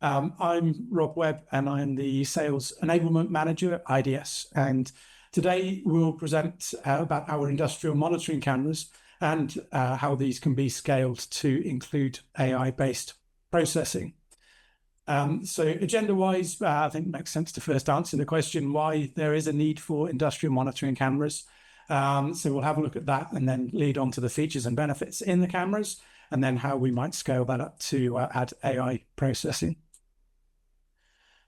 I'm Rob Webb, and I'm the Sales Enablement Manager at IDS. And today we'll present about our industrial monitoring cameras and how these can be scaled to include AI-based processing. So agenda-wise, I think it makes sense to first answer the question why there is a need for industrial monitoring cameras. So we'll have a look at that and then lead on to the features and benefits in the cameras, and then how we might scale that up to add AI processing.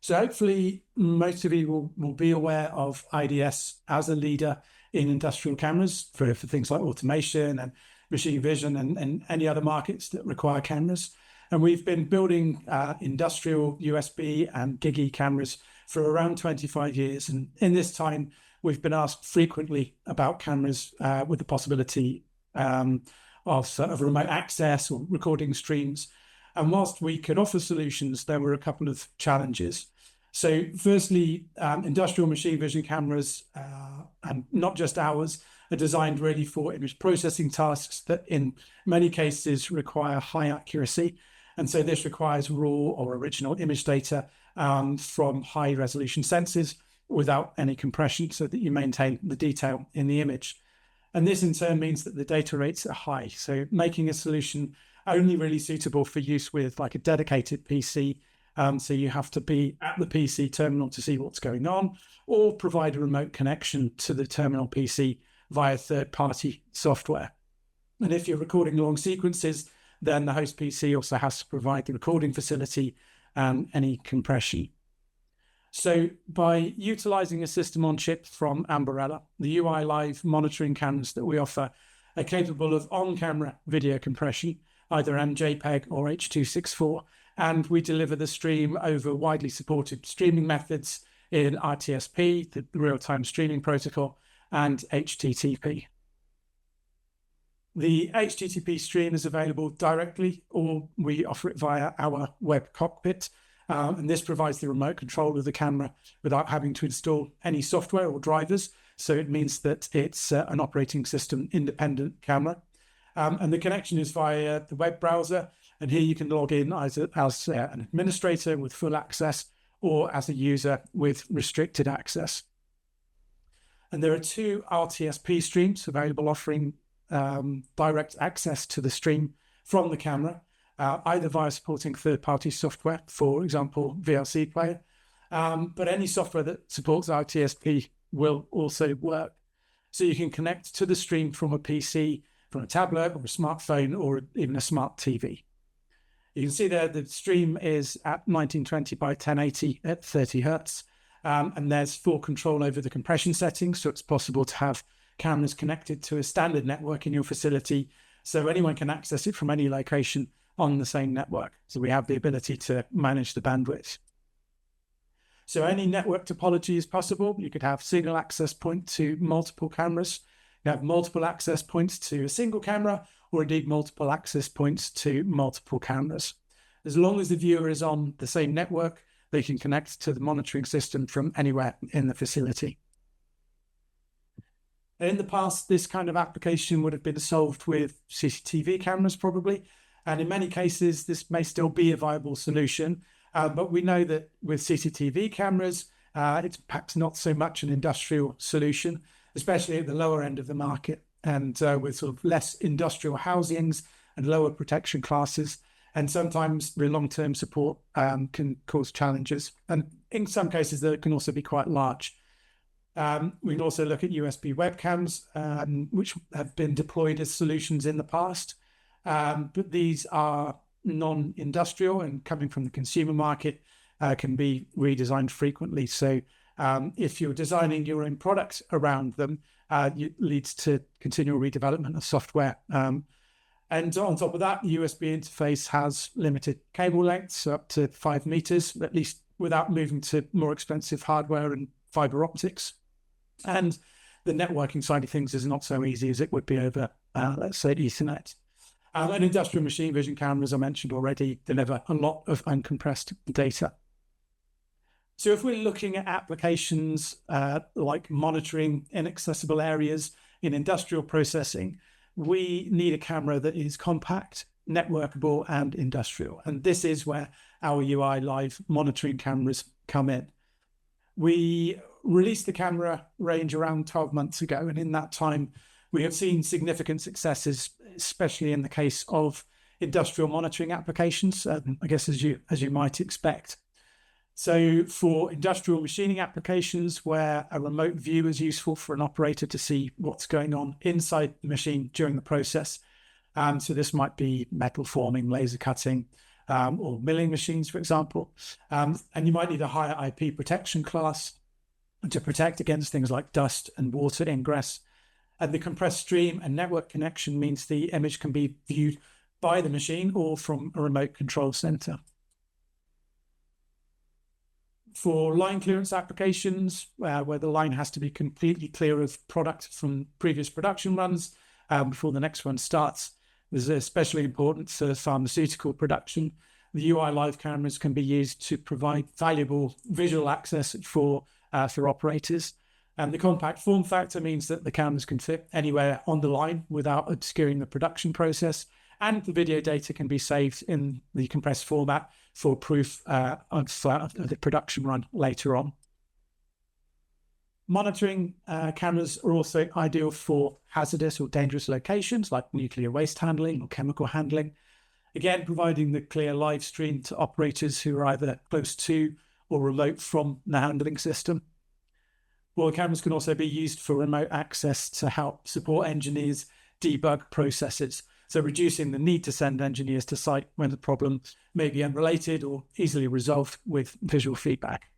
So hopefully most of you will be aware of IDS as a leader in industrial cameras for things like automation and machine vision and any other markets that require cameras. And we've been building industrial USB and GigE cameras for around 25 years. And in this time, we've been asked frequently about cameras with the possibility of sort of remote access or recording streams. And whilst we could offer solutions, there were a couple of challenges. So firstly, industrial machine vision cameras, and not just ours, are designed really for image processing tasks that in many cases require high accuracy. And so this requires raw or original image data from high resolution sensors without any compression, so that you maintain the detail in the image. And this in turn means that the data rates are high. So making a solution only really suitable for use with like a dedicated PC. So you have to be at the PC terminal to see what's going on, or provide a remote connection to the terminal PC via third-party software. And if you're recording long sequences, then the host PC also has to provide the recording facility and any compression. So by utilizing a system on chip from Ambarella, the uEye Live monitoring cameras that we offer are capable of on-camera video compression, either MJPEG or H.264, and we deliver the stream over widely supported streaming methods in RTSP, the real-time streaming protocol, and HTTP. The HTTP stream is available directly, or we offer it via our web cockpit, and this provides the remote control of the camera without having to install any software or drivers. So it means that it's an operating system independent camera. And the connection is via the web browser. And here you can log in either as an administrator with full access or as a user with restricted access. And there are two RTSP streams available, offering direct access to the stream from the camera, either via supporting third-party software, for example, VLC Player, but any software that supports RTSP will also work. So you can connect to the stream from a PC, from a tablet or a smartphone, or even a smart TV. You can see there the stream is at 1920 by 1080 at 30 Hertz, and there's full control over the compression settings, so it's possible to have cameras connected to a standard network in your facility, so anyone can access it from any location on the same network. So we have the ability to manage the bandwidth. So any network topology is possible. You could have single access point to multiple cameras. You have multiple access points to a single camera, or indeed multiple access points to multiple cameras. As long as the viewer is on the same network, they can connect to the monitoring system from anywhere in the facility. In the past, this kind of application would have been solved with CCTV cameras probably, and in many cases, this may still be a viable solution. But we know that with CCTV cameras, it's perhaps not so much an industrial solution, especially at the lower end of the market, and with sort of less industrial housings and lower protection classes. And sometimes the long-term support can cause challenges. And in some cases, they can also be quite large. We can also look at USB webcams, which have been deployed as solutions in the past. But these are non-industrial and coming from the consumer market can be redesigned frequently. So if you're designing your own product around them, it leads to continual redevelopment of software. And on top of that, the USB interface has limited cable lengths up to 5 meters, at least without moving to more expensive hardware and fiber optics. And the networking side of things is not so easy as it would be over, let's say, Ethernet. And industrial machine vision cameras, I mentioned already, deliver a lot of uncompressed data. So if we're looking at applications like monitoring inaccessible areas in industrial processing, we need a camera that is compact, networkable, and industrial. And this is where our uEye Live monitoring cameras come in. We released the camera range around 12 months ago, and in that time, we have seen significant successes, especially in the case of industrial monitoring applications, I guess as you might expect. So for industrial machining applications where a remote view is useful for an operator to see what's going on inside the machine during the process. So this might be metal forming, laser cutting, or milling machines, for example. And you might need a higher IP protection class to protect against things like dust and water ingress. And the compressed stream and network connection means the image can be viewed by the machine or from a remote control center. For line clearance applications, where the line has to be completely clear of product from previous production runs before the next one starts, this is especially important for pharmaceutical production. The uEye Live cameras can be used to provide valuable visual access for operators. And the compact form factor means that the cameras can fit anywhere on the line without obscuring the production process. And the video data can be saved in the compressed format for proof of the production run later on. Monitoring cameras are also ideal for hazardous or dangerous locations like nuclear waste handling or chemical handling. Again, providing the clear live stream to operators who are either close to or remote from the handling system. Well, the cameras can also be used for remote access to help support engineers debug processes, so reducing the need to send engineers to site when the problem may be unrelated or easily resolved with visual feedback.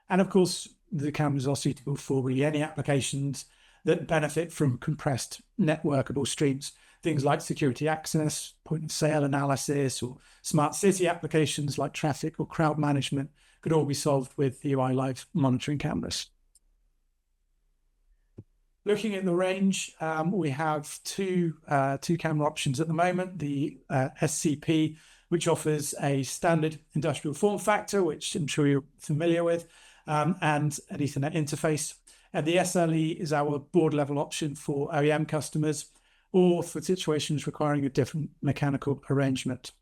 And of course, the cameras are suitable for really any applications that benefit from compressed networkable streams. Things like security access, point of sale analysis, or smart city applications like traffic or crowd management could all be solved with the uEye Live monitoring cameras. Looking at the range, we have two camera options at the moment. The SCP, which offers a standard industrial form factor, which I'm sure you're familiar with, and an Ethernet interface. And the SLE is our board level option for OEM customers or for situations requiring a different mechanical arrangement.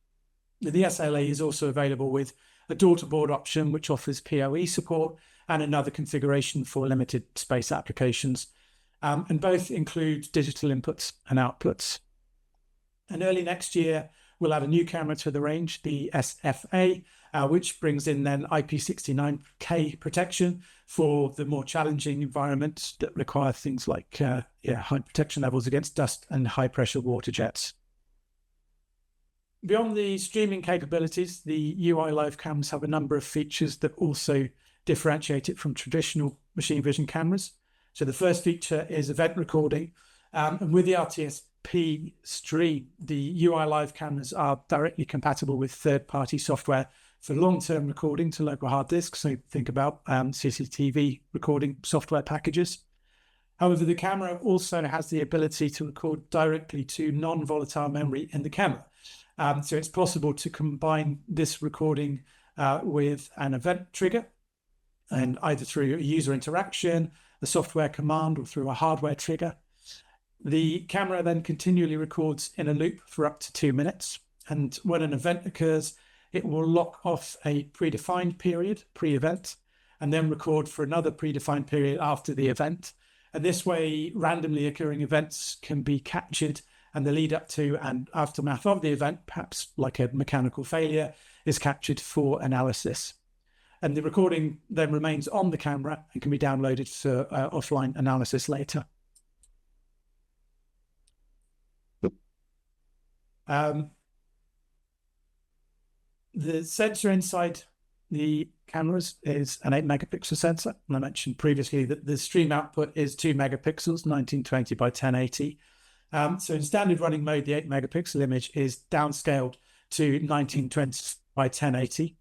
The SLE is also available with a door-to-board option, which offers PoE support and another configuration for limited space applications. And both include digital inputs and outputs. And early next year, we'll add a new camera to the range, the SFA, which brings in then IP69K protection for the more challenging environments that require things like high protection levels against dust and high pressure water jets. Beyond the streaming capabilities, the uEye Live cams have a number of features that also differentiate it from traditional machine vision cameras. So the first feature is event recording. And with the RTSP stream, the uEye Live cameras are directly compatible with third-party software for long-term recording to local hard disks. So think about CCTV recording software packages. However, the camera also has the ability to record directly to non-volatile memory in the camera. So it's possible to combine this recording with an event trigger, and either through a user interaction, a software command, or through a hardware trigger. The camera then continually records in a loop for up to 2 minutes. And when an event occurs, it will lock off a predefined period, pre-event, and then record for another predefined period after the event. And this way, randomly occurring events can be captured, and the lead up to and aftermath of the event, perhaps like a mechanical failure, is captured for analysis. And the recording then remains on the camera and can be downloaded for offline analysis later. The sensor inside the cameras is an 8 megapixel sensor. And I mentioned previously that the stream output is 2 megapixels, 1920 by 1080. So in standard running mode, the 8 megapixel image is downscaled to 1920 by 1080.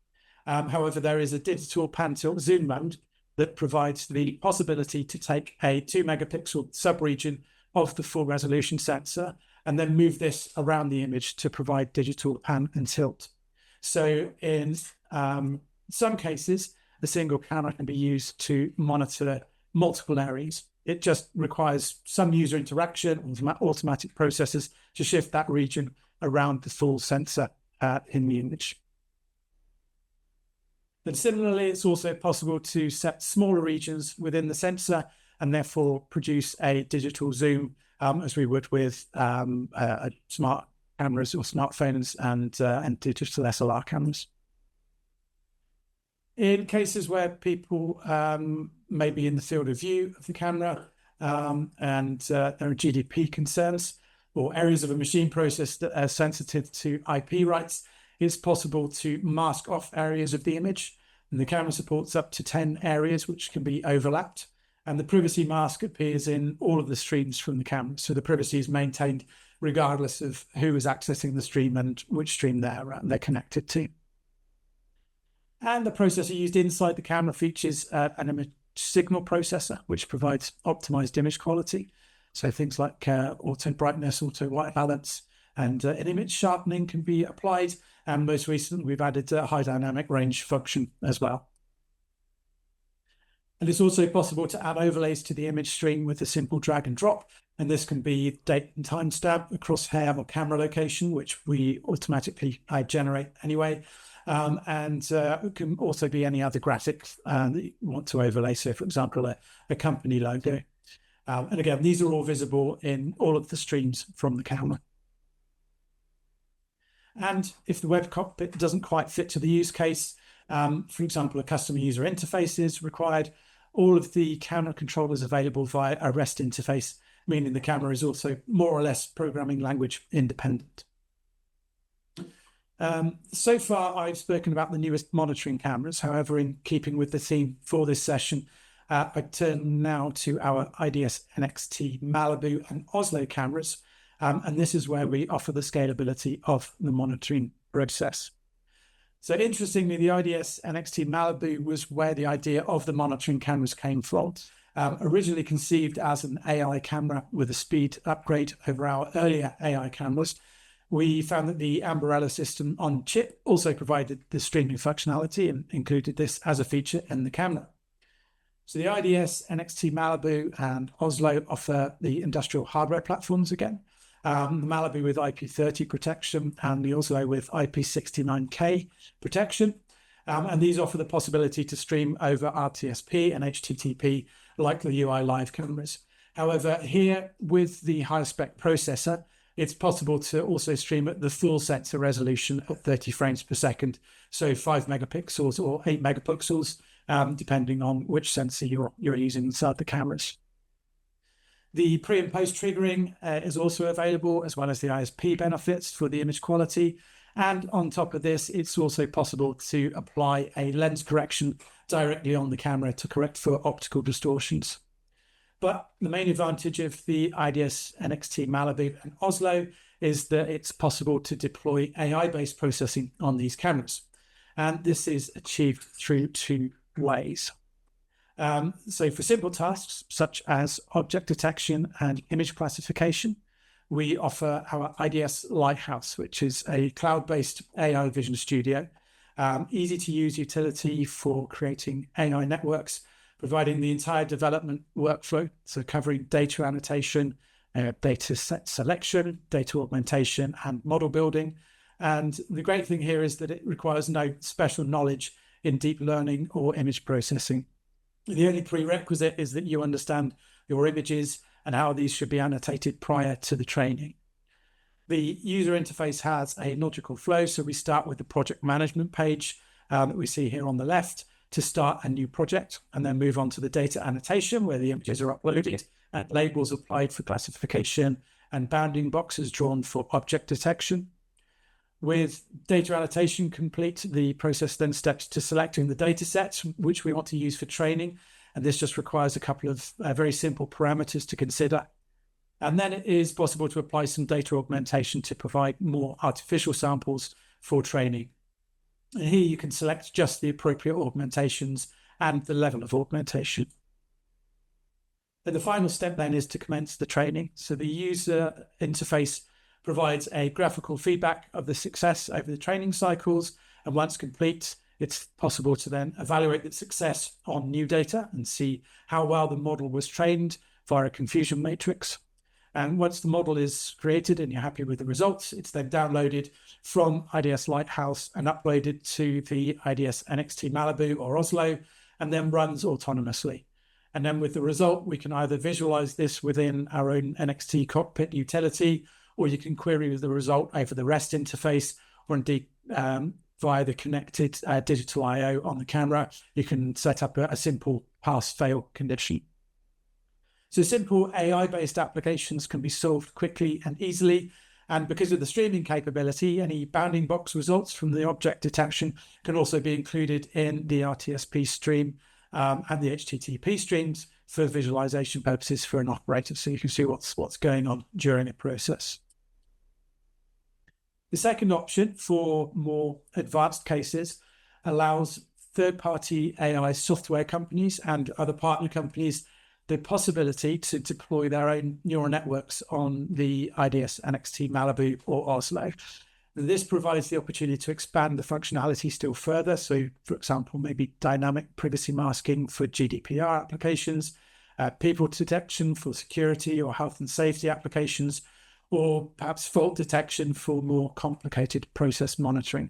However, there is a digital pan-tilt zoom mode that provides the possibility to take a 2 megapixel subregion of the full resolution sensor and then move this around the image to provide digital pan and tilt. So in some cases, a single camera can be used to monitor multiple areas. It just requires some user interaction, automatic processes to shift that region around the full sensor in the image. But similarly, it's also possible to set smaller regions within the sensor and therefore produce a digital zoom as we would with smart cameras or smartphones and digital SLR cameras. In cases where people may be in the field of view of the camera and there are GDP concerns or areas of a machine process that are sensitive to IP rights, it's possible to mask off areas of the image. And the camera supports up to 10 areas which can be overlapped. And the privacy mask appears in all of the streams from the camera. So the privacy is maintained regardless of who is accessing the stream and which stream they're connected to. And the processor used inside the camera features an image signal processor, which provides optimized image quality. So things like auto brightness, auto white balance, and an image sharpening can be applied. And most recently, we've added a high dynamic range function as well. And it's also possible to add overlays to the image stream with a simple drag and drop. And this can be date and timestamp, a crosshair or camera location, which we automatically generate anyway. It can also be any other graphic that you want to overlay. So, for example, a company logo. And again, these are all visible in all of the streams from the camera. And if the web cockpit doesn't quite fit to the use case, for example, a customer user interface is required, all of the camera controllers available via a REST interface, meaning the camera is also more or less programming language independent. So far, I've spoken about the newest monitoring cameras. However, in keeping with the theme for this session, I turn now to our IDS NXT Malibu and Oslo cameras. And this is where we offer the scalability of the monitoring process. So interestingly, the IDS NXT Malibu was where the idea of the monitoring cameras came from. Originally conceived as an AI camera with a speed upgrade over our earlier AI cameras, we found that the Ambarella system on chip also provided the streaming functionality and included this as a feature in the camera. So the IDS NXT Malibu and Oslo offer the industrial hardware platforms again. The Malibu with IP30 protection and the Oslo with IP69K protection. And these offer the possibility to stream over RTSP and HTTP like the uEye live cameras. However, here with the higher spec processor, it's possible to also stream at the full sensor resolution at 30 frames per second. So 5 megapixels or 8 megapixels, depending on which sensor you're using inside the cameras. The pre and post triggering is also available, as well as the ISP benefits for the image quality. And on top of this, it's also possible to apply a lens correction directly on the camera to correct for optical distortions. But the main advantage of the IDS NXT Malibu and Oslo is that it's possible to deploy AI-based processing on these cameras. And this is achieved through two ways. So for simple tasks such as object detection and image classification, we offer our IDS Lighthouse, which is a cloud-based AI vision studio, easy to use utility for creating AI networks, providing the entire development workflow, so covering data annotation, data set selection, data augmentation, and model building. And the great thing here is that it requires no special knowledge in deep learning or image processing. The only prerequisite is that you understand your images and how these should be annotated prior to the training. The user interface has a logical flow, so we start with the project management page that we see here on the left to start a new project, and then move on to the data annotation where the images are uploaded and labels applied for classification and bounding boxes drawn for object detection. With data annotation complete, the process then steps to selecting the data set which we want to use for training. And this just requires a couple of very simple parameters to consider. And then it is possible to apply some data augmentation to provide more artificial samples for training. And here you can select just the appropriate augmentations and the level of augmentation. And the final step then is to commence the training. So the user interface provides a graphical feedback of the success over the training cycles. And once complete, it's possible to then evaluate the success on new data and see how well the model was trained via a confusion matrix. And once the model is created and you're happy with the results, it's then downloaded from IDS Lighthouse and uploaded to the IDS NXT Malibu or Oslo, and then runs autonomously. And then with the result, we can either visualize this within our own NXT cockpit utility, or you can query the result over the REST interface, or indeed via the connected digital I/O on the camera. You can set up a simple pass-fail condition. So simple AI-based applications can be solved quickly and easily. And because of the streaming capability, any bounding box results from the object detection can also be included in the RTSP stream and the HTTP streams for visualization purposes for an operator, so you can see what's going on during a process. The second option for more advanced cases allows third-party AI software companies and other partner companies the possibility to deploy their own neural networks on the IDS NXT Malibu or Oslo. This provides the opportunity to expand the functionality still further. So, for example, maybe dynamic privacy masking for GDPR applications, people detection for security or health and safety applications, or perhaps fault detection for more complicated process monitoring.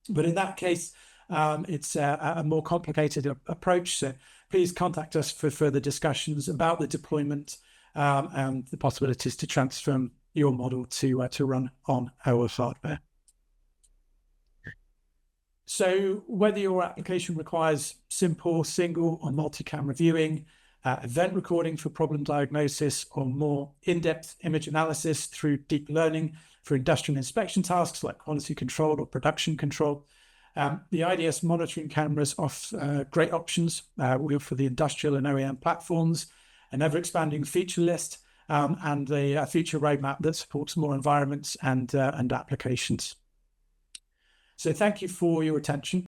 But in that case, it's a more complicated approach. So please contact us for further discussions about the deployment and the possibilities to transform your model to run on our hardware. So whether your application requires simple single or multi-camera viewing, event recording for problem diagnosis, or more in-depth image analysis through deep learning for industrial inspection tasks like quality control or production control, the IDS monitoring cameras offer great options for the industrial and OEM platforms, an ever-expanding feature list, and a future roadmap that supports more environments and applications. So thank you for your attention.